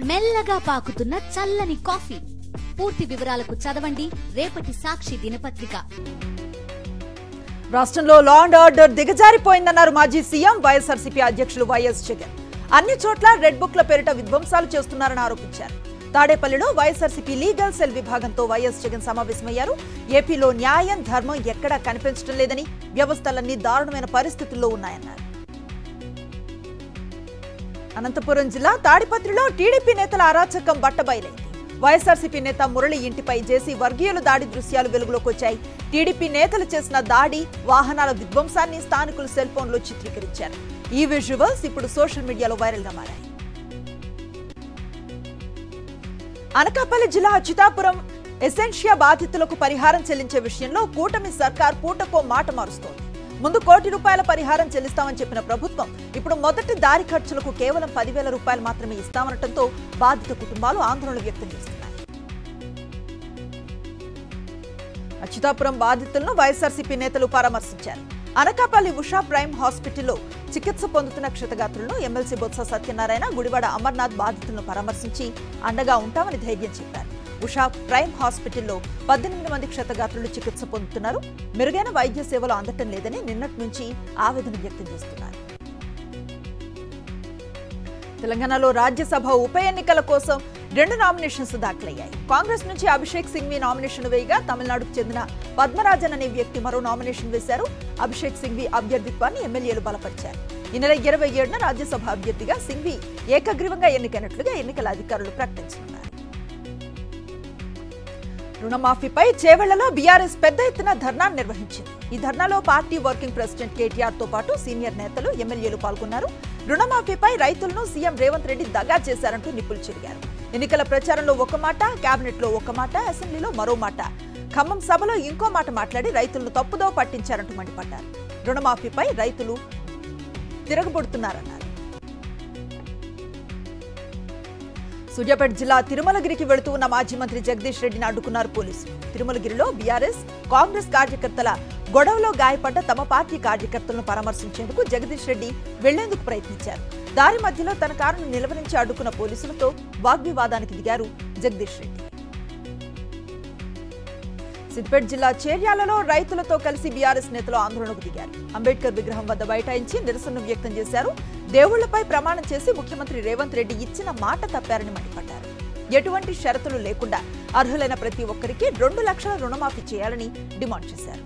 మెల్లగా పాకుతున్న చల్లని కాఫీ. పూర్తి వివరాలకు చదవండి రేపటి సాక్షి దినపత్రిక. రాష్ట్రంలో లా అండ్ ఆర్డర్ దిగజారిపోయిందన్నారు మాజీ సీఎం వైఎస్ఆర్సీపీ అధ్యక్షులు వైఎస్ జగన్. అన్ని చోట్ల రెడ్ బుక్ల పేరిట విధ్వంసాలు చేస్తున్నారని ఆరోపించారు. తాడేపల్లిలో వైఎస్ఆర్సీపీ లీగల్ సెల్ విభాగంతో వైఎస్ జగన్ సమావేశమయ్యారు. ఏపీలో న్యాయం ధర్మం ఎక్కడా కనిపించడం లేదని, వ్యవస్థలన్నీ దారుణమైన పరిస్థితుల్లో ఉన్నాయన్నారు. అనంతపురం జిల్లా తాడిపత్రిలో టీడీపీ నేతల అరాచకం బట్టబయలైంది. వైఎస్ఆర్సీపీ నేత మురళి ఇంటిపై జేసీ వర్గీయుల దాడి దృశ్యాలు వెలుగులోకి వచ్చాయి. టీడీపీ నేతలు చేసిన దాడి, వాహనాల విధ్వంసాన్ని స్థానికులు సెల్ ఫోన్లో చిత్రీకరించారు. ఈ విజువల్స్ ఇప్పుడు సోషల్ మీడియాలో వైరల్ గా మారాయి. అనకాపల్లి జిల్లా అచ్యుతాపురం ఎసెన్షియా బాధితులకు పరిహారం చెల్లించే విషయంలో కూటమి సర్కార్ పూటకో మాట మారుస్తోంది. ముందు ₹1 కోటి పరిహారం చెల్లిస్తామని చెప్పిన ప్రభుత్వం ఇప్పుడు మొదటి దారి ఖర్చులకు కేవలం ₹10,000 మాత్రమే ఇస్తామనటంతో బాధిత కుటుంబాలు ఆందోళన వ్యక్తం చేస్తున్నాయి. అచ్యుతాపురం బాధితులను వైఎస్ఆర్సీపీ నేతలు పరామర్శించారు. అనకాపల్లి ఉషా ప్రైమ్ హాస్పిటల్లో చికిత్స పొందుతున్న క్షతగాత్రులను ఎమ్మెల్సీ బొత్స సత్యనారాయణ, గుడివాడ అమర్నాథ్ బాధితులను పరామర్శించి అండగా ఉంటామని ధైర్యం చెప్పారు. ఉషా ప్రైమ్ హాస్పిటల్లో 18 మంది క్షతగాత్రులు చికిత్స పొందుతున్నారు. మెరుగైన వైద్య సేవలు అందటం లేదని నిన్నటి నుంచి ఆవేదన వ్యక్తం చేస్తున్నారు. తెలంగాణలో రాజ్యసభ ఉప ఎన్నికల కోసం 2 నామినేషన్స్ దాఖలయ్యాయి. కాంగ్రెస్ నుంచి అభిషేక్ సింఘ్వి నామినేషన్ వేయగా, తమిళనాడుకు చెందిన పద్మరాజన్ అనే వ్యక్తి మరో నామినేషన్ వేశారు. అభిషేక్ సింఘ్వి అభ్యర్థిత్వాన్ని ఎమ్మెల్యేలు బలపరిచారు. ఈ నెల 27న రాజ్యసభ అభ్యర్థిగా సింఘ్వి ఏకగ్రీవంగా ఎన్నికైనట్లుగా ఎన్నికల అధికారులు ప్రకటించనున్నారు. రుణమాఫీపై చేవెళ్లలో బీఆర్ఎస్ పెద్ద ఎత్తున ధర్నా నిర్వహించింది. ఈ ధర్నాలో పార్టీ వర్కింగ్ ప్రెసిడెంట్ కేటీఆర్ తో పాటు సీనియర్ నేతలు, ఎమ్మెల్యేలు పాల్గొన్నారు. రుణమాఫీపై రైతులను సీఎం రేవంత్ రెడ్డి దగా చేశారంటూ నిప్పులు చెరిగారు. ఎన్నికల ప్రచారంలో ఒక మాట, కేబినెట్ లో ఒక మాట, అసెంబ్లీలో మరో మాట, ఖమ్మం సభలో ఇంకో మాట మాట్లాడి రైతులను తప్పుదో పట్టించారంటూ మండిపడ్డారు. రుణమాఫీపై రైతులు తిరగబడుతున్నారన్నారు. సూర్యాపేట జిల్లా తిరుమలగిరికి వెళుతూ ఉన్న మాజీ మంత్రి జగదీష్ రెడ్డిని అడ్డుకున్నారు పోలీసులు. తిరుమలగిరిలో బీఆర్ఎస్, కాంగ్రెస్ కార్యకర్తల గొడవలో గాయపడ్డ తమ పార్టీ కార్యకర్తలను పరామర్శించేందుకు జగదీష్ రెడ్డి వెళ్లేందుకు ప్రయత్నించారు. దారి మధ్యలో తన కారును నిలువరించి అడ్డుకున్న పోలీసులతో వాగ్వివాదానికి దిగారు జగదీష్ రెడ్డి. సిద్దిపేట జిల్లా చేర్యాలలో రైతులతో కలిసి బీఆర్ఎస్ నేతలు ఆందోళనకు దిగారు. అంబేద్కర్ విగ్రహం వద్ద బైఠాయించి నిరసన వ్యక్తం చేశారు. దేవుళ్లపై ప్రమాణం చేసి ముఖ్యమంత్రి రేవంత్ రెడ్డి ఇచ్చిన మాట తప్పారని మండిపడ్డారు. ఎటువంటి షరతులు లేకుండా అర్హులైన ప్రతి ఒక్కరికి 2 లక్షల రుణమాఫీ చేయాలని డిమాండ్ చేశారు.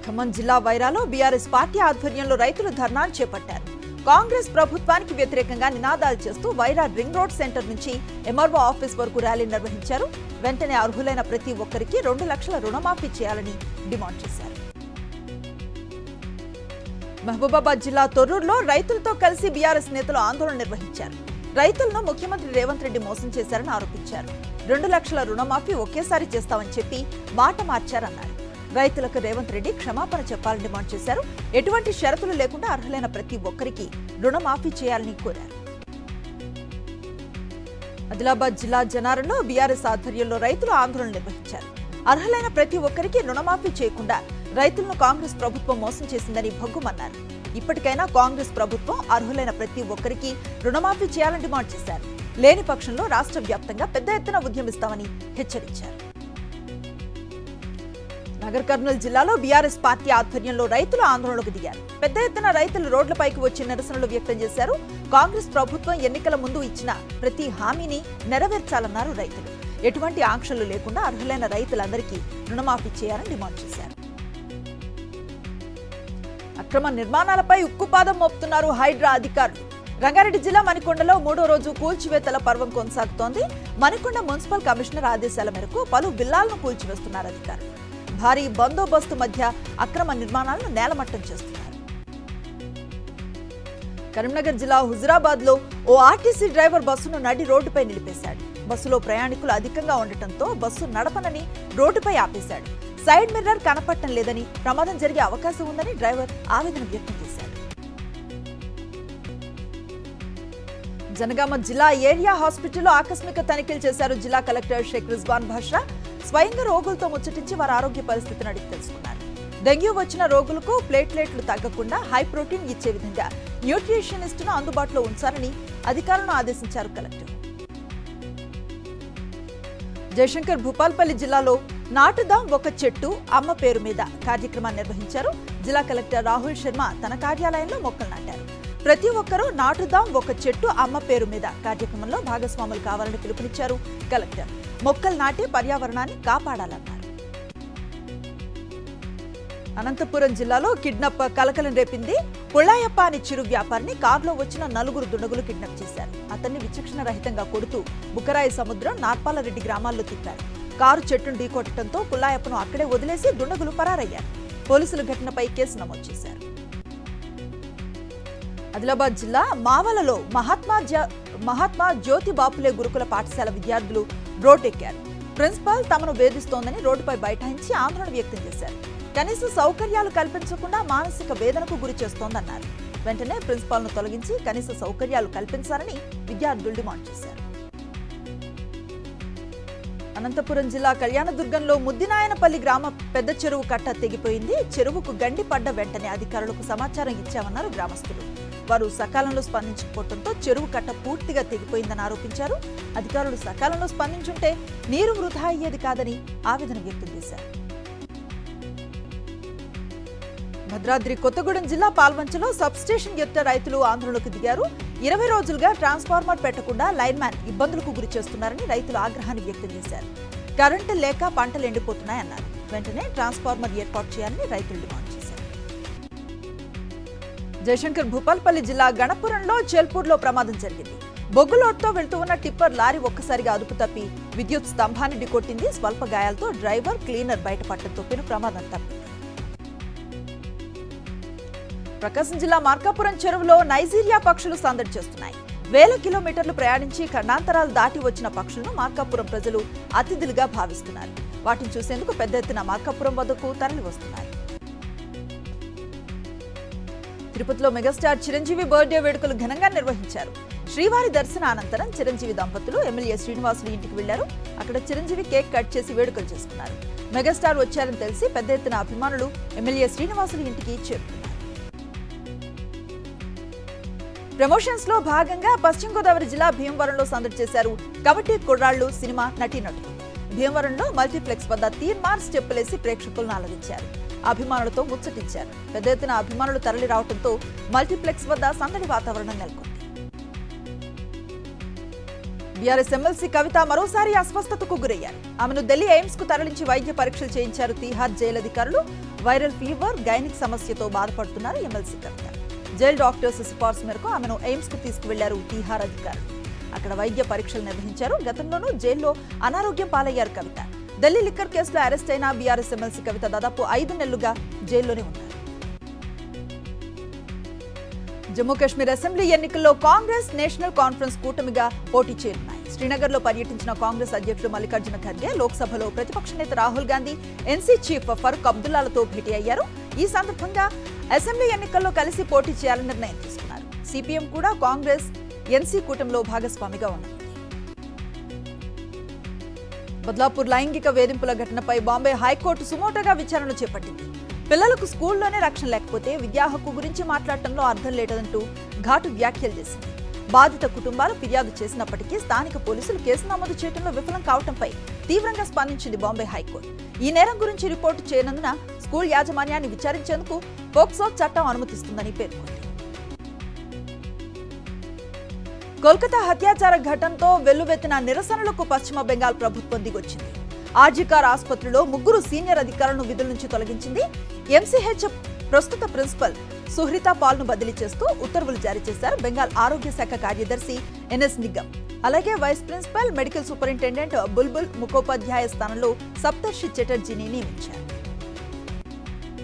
ఖమ్మం జిల్లా వైరాలో బీఆర్ఎస్ పార్టీ ఆధ్వర్యంలో రైతులు ధర్నాను చేపట్టారు. కాంగ్రెస్ ప్రభుత్వానికి వ్యతిరేకంగా నినాదాలు చేస్తూ వైరా రింగ్ రోడ్ సెంటర్ నుంచి ఎంఆర్ఓ ఆఫీస్ వరకు ర్యాలీ నిర్వహించారు. వెంటనే అర్హులైన ప్రతి ఒక్కరికి 2 లక్షల రుణమాఫీ చేయాలని డిమాండ్ చేశారు. మహబూబాబాద్ జిల్లా తొర్రూరులో రైతులతో కలిసి బీఆర్ఎస్ నేతలు ఆందోళన నిర్వహించారు. రైతులను ముఖ్యమంత్రి రేవంత్ రెడ్డి మోసం చేశారని ఆరోపించారు. 2 లక్షల రుణమాఫీ ఒకేసారి చేస్తామని చెప్పి మాట మార్చారన్నారు. రైతులకు రేవంత్ రెడ్డి క్షమాపణ చెప్పాలని డిమాండ్ చేశారు. ఎటువంటి షరతులు లేకుండా అర్హులైన ప్రతి ఒక్కరికి రుణమాఫీ చేయాలని కోరారు. ఆదిలాబాద్ జిల్లా జనారంలో బీఆర్ఎస్ ఆధ్వర్యంలో రైతులు ఆందోళన నిర్వహించారు. అర్హులైన ప్రతి ఒక్కరికి రుణమాఫీ చేయకుండా రైతులను కాంగ్రెస్ ప్రభుత్వం మోసం చేసిందని భగ్గుమన్నారు. ఇప్పటికైనా కాంగ్రెస్ ప్రభుత్వం అర్హులైన ప్రతి ఒక్కరికి రుణమాఫీ చేయాలని డిమాండ్ చేశారు. లేని పక్షంలో రాష్ట్ర వ్యాప్తంగా పెద్ద ఎత్తున ఉద్యమిస్తామని హెచ్చరించారు. నగర్ కర్నూలు జిల్లాలో బీఆర్ఎస్ పార్టీ ఆధ్వర్యంలో రైతులు ఆందోళనకు దిగారు. పెద్ద ఎత్తున రైతులు రోడ్లపైకి వచ్చి నిరసనలు వ్యక్తం చేశారు. కాంగ్రెస్ ప్రభుత్వం ఎన్నికల ముందు ఇచ్చిన ప్రతి హామీని నెరవేర్చాలన్నారు రైతులు. ఎటువంటి ఆంక్షలు లేకుండా అర్హులైన రైతులందరికీ రుణమాఫీ చేయాలని డిమాండ్ చేశారు. అక్రమ నిర్మాణాలపై ఉక్కుపాదం మోపుతున్నారు హైడ్రా అధికారులు. రంగారెడ్డి జిల్లా మణికొండలో 3వ రోజు కూల్చివేతల పర్వం కొనసాగుతోంది. మణికొండ మున్సిపల్ కమిషనర్ ఆదేశాల మేరకు పలు విల్లాలను కూల్చివేస్తున్నారు అధికారులు. భారీ బందోబస్తు మధ్య అక్రమ నిర్మాణాలను నేలమట్టం చేస్తున్నారు. కరీంనగర్ జిల్లా హుజురాబాద్ లో ఓ ఆర్టీసీ డ్రైవర్ బస్సును నడి రోడ్డుపై నిలిపేశాడు. బస్సులో ప్రయాణికులు అధికంగా ఉండటంతో బస్సు నడపనని రోడ్డుపై ఆపేశాడు. సైడ్ మిర్రర్ కనపడటం లేదని, ప్రమాదం జరిగే అవకాశం ఉందని డ్రైవర్ ఆవేదన వ్యక్తం చేశాడు. జనగామ జిల్లా ఏరియా హాస్పిటల్లో ఆకస్మిక తనిఖీలు చేశారు జిల్లా కలెక్టర్ షేక్ రిజ్వాన్ బాషా. స్వయంగా రోగులతో ముచ్చటించి వారి ఆరోగ్య పరిస్థితిని అడిగి తెలుసుకున్నారు. డెంగ్యూ వచ్చిన రోగులకు ప్లేట్లెట్లు తగ్గకుండా హై ప్రోటీన్ ఇచ్చే విధంగా న్యూట్రిషనిస్టును అందుబాటులో ఉంచాలని అధికారులను ఆదేశించారు కలెక్టర్. జయశంకర్ భూపాల్పల్లి జిల్లాలో నాటుదాం ఒక చెట్టు అమ్మ పేరు మీద కార్యక్రమాన్ని నిర్వహించారు. జిల్లా కలెక్టర్ రాహుల్ శర్మ తన కార్యాలయంలో మొక్కలు నాటారు. ప్రతి ఒక్కరూ నాటుదాం ఒక చెట్టు అమ్మ పేరు మీద కార్యక్రమంలో భాగస్వాములు కావాలని పిలుపునిచ్చారు కలెక్టర్. మొక్కలు నాటి పర్యావరణాన్ని కాపాడాలన్నారు. అనంతపురం జిల్లాలో కిడ్నాప్ కలకలం రేపింది. పుల్లాయప్ప అనే చిరు వ్యాపారిని కారులో వచ్చిన 4 దుండగులు కిడ్నాప్ చేశారు. అతన్ని విచక్షణ రహితంగా కొడుతూ బుక్కరాయి సముద్రం, నార్పాలరెడ్డి గ్రామాల్లో తిప్పారు. కారు చెట్టును ఢీకొట్టడంతో పుల్లాయప్పను అక్కడే వదిలేసి దుండగులు పరారయ్యారు. పోలీసులు ఘటనపై కేసు నమోదు చేశారు. ఆదిలాబాద్ జిల్లా మావలలో మహాత్మా జ్యోతి బాపులే గురుకుల పాఠశాల విద్యార్థులు రోడ్డెక్కారు. ప్రిన్సిపాల్ తమను వేధిస్తోందని రోడ్డుపై బైఠాయించి ఆందోళన వ్యక్తం చేశారు. కనీస సౌకర్యాలు కల్పించకుండా మానసిక వేదనకు గురి చేస్తోందన్నారు. వెంటనే ప్రిన్సిపాల్ ను తొలగించి కనీస సౌకర్యాలు కల్పించాలని విద్యార్థులు డిమాండ్ చేశారు. అనంతపురం జిల్లా కళ్యాణదుర్గంలో ముద్దినాయనపల్లి గ్రామ పెద్ద చెరువు కట్ట తెగిపోయింది. చెరువుకు గండి పడ్డ వెంటనే అధికారులకు సమాచారం ఇచ్చామన్నారు గ్రామస్తులు. వారు సకాలంలో స్పందించకపోవడంతో చెరువు కట్ట పూర్తిగా తెగిపోయిందని ఆరోపించారు. అధికారులు సకాలంలో స్పందించుంటే నీరు వృధా అయ్యేది కాదని ఆవేదన వ్యక్తం చేశారు. భద్రాద్రి కొత్తగూడెం జిల్లా పాల్వంచలో సబ్స్టేషన్ ఎదుట రైతులు ఆందోళనకు దిగారు. 20 రోజులుగా ట్రాన్స్ఫార్మర్ పెట్టకుండా లైన్మ్యాన్ ఇబ్బందులకు గురి చేస్తున్నారని రైతులు ఆగ్రహాన్ని వ్యక్తం చేశారు. కరెంటు లేక పంటలు ఎండిపోతున్నాయన్నారు. వెంటనే ట్రాన్స్ఫార్మర్ ఏర్పాటు చేయాలని రైతులు డిమాండ్ చేశారు. జయశంకర్ భూపాల్పల్లి జిల్లా గణపురంలో చెల్పూర్లో ప్రమాదం జరిగింది. బొగ్గులోడ్తో వెళ్తూ ఉన్న టిప్పర్ లారీ ఒక్కసారిగా అదుపు తప్పి విద్యుత్ స్తంభాన్ని ఢీకొట్టింది. స్వల్ప గాయాలతో డ్రైవర్, క్లీనర్ బయటపడటంతో పెను ప్రమాదం తప్పింది. ప్రకాశం జిల్లా మార్కాపురం చెరువులో నైజీరియా పక్షులు సందడి చేస్తున్నాయి. వేల కిలోమీటర్లు ప్రయాణించి ఖండాంతరాలు దాటి వచ్చిన పక్షులను మార్కాపురం ప్రజలు అతిథులుగా భావిస్తున్నారు. వాటిని చూసేందుకు పెద్ద ఎత్తున మార్కాపురం వద్దకు తరలి వస్తున్నారు. తిరుపతిలో మెగాస్టార్ చిరంజీవి బర్త్డే వేడుకలు ఘనంగా నిర్వహించారు. శ్రీవారి దర్శన అనంతరం చిరంజీవి దంపతులు ఎమ్మెల్యే శ్రీనివాసులు ఇంటికి వెళ్లారు. అక్కడ చిరంజీవి కేక్ కట్ చేసి వేడుకలు చేసుకున్నారు. మెగాస్టార్ వచ్చారని తెలిసి పెద్ద ఎత్తున అభిమానులు ఎమ్మెల్యే శ్రీనివాసులు ఇంటికి చేరుకున్నారు. ప్రమోషన్స్ లో భాగంగా పశ్చిమ గోదావరి జిల్లా భీమవరంలో సందడి చేశారు కబడ్డీ కుర్రాళ్లు సినిమా నటీనటులు. భీమవరంలో మల్టీప్లెక్స్ వద్ద తీర్మార్ స్టెప్పులేసి ప్రేక్షకులను అలరించారు. అభిమానులతో ముచ్చటించారు. పెద్ద ఎత్తున అభిమానులు తరలి రావడంతో మల్టీప్లెక్స్ వద్ద సందడి వాతావరణం నెలకొంది. బీఆర్ఎస్ ఎమ్మెల్సీ కవిత మరోసారి అస్వస్థతకు గురయ్యారు. ఆమెను ఢిల్లీ ఎయిమ్స్ కు తరలించి వైద్య పరీక్షలు చేయించారు తీహార్ జైలు అధికారులు. వైరల్ ఫీవర్, గైనిక్ సమస్యతో బాధపడుతున్నారు ఎమ్మెల్సీ కవిత. జైలు డాక్టర్స్ సిఫార్సు మేరకు ఆమెను ఎయిమ్స్ కు తీసుకువెళ్లారు తీహార్ అధికారులు. అక్కడ వైద్య పరీక్షలు నిర్వహించారు. గతంలోనూ జైల్లో అనారోగ్యం పాలయ్యారు కవిత. ఢిల్లీ లిక్కర్ కేసులో అరెస్ట్ అయిన బీఆర్ఎస్ ఎమ్మెల్సీ కవిత దాదాపు 5 నెలలుగా జైల్లోనే ఉన్నారు. జమ్మూ కాశ్మీర్ అసెంబ్లీ ఎన్నికల్లో కాంగ్రెస్, నేషనల్ కాన్ఫరెన్స్ కూటమిగా పోటీ చేయనున్నాయి. శ్రీనగర్ లో పర్యటించిన కాంగ్రెస్ అధ్యక్షుడు మల్లికార్జున ఖర్గే లోక్సభలో ప్రతిపక్ష నేత రాహుల్ గాంధీ, ఎన్సీ చీఫ్ ఫరూక్ అబ్దుల్లాలతో భేటీ అయ్యారు. ఈ సందర్భంగా అసెంబ్లీ ఎన్నికల్లో కలిసి పోటీ చేయాలని నిర్ణయం తీసుకున్నారు. సిపిఎం కూడా కాంగ్రెస్, ఎన్సీ కూటమిలో భాగస్వామిగా ఉన్నారు. బద్లాపూర్ లైంగిక వేధింపుల ఘటనపై బాంబే హైకోర్టు సుమోటోగా విచారణ చేపట్టింది. పిల్లలకు స్కూల్లోనే రక్షణ లేకపోతే విద్యా హక్కు గురించి మాట్లాడటంలో అర్థం లేదంటూ ఘాటు వ్యాఖ్యలు చేసింది. బాధిత కుటుంబాలు ఫిర్యాదు చేసినప్పటికీ స్థానిక పోలీసులు కేసు నమోదు చేయడంలో విఫలం కావడంపై తీవ్రంగా స్పందించింది బాంబే హైకోర్టు. ఈ నేరం గురించి రిపోర్టు చేయనందున స్కూల్ యాజమాన్యాన్ని విచారించేందుకు పోక్సో చట్టం అనుమతిస్తుందని పేర్కొంది. కోల్కతా హత్యాచార ఘటనతో వెల్లువెత్తిన నిరసనలకు పశ్చిమ బెంగాల్ ప్రభుత్వం దిగొచ్చింది. ఆర్జీకార్ ఆసుపత్రిలో 3 సీనియర్ అధికారులను విధుల నుంచి తొలగించింది. ఎంసీహెచ్ ప్రస్తుత ప్రిన్సిపల్ సుహృతా పాల్ను బదిలీ చేస్తూ ఉత్తర్వులు జారీ చేశారు బెంగాల్ ఆరోగ్య శాఖ కార్యదర్శి ఎన్ఎస్ నిగమ్. అలాగే వైస్ ప్రిన్సిపల్, మెడికల్ సూపరింటెండెంట్ బుల్బుల్ ముఖోపాధ్యాయ స్థానంలో సప్తర్షి చటర్జీని నియమించారు.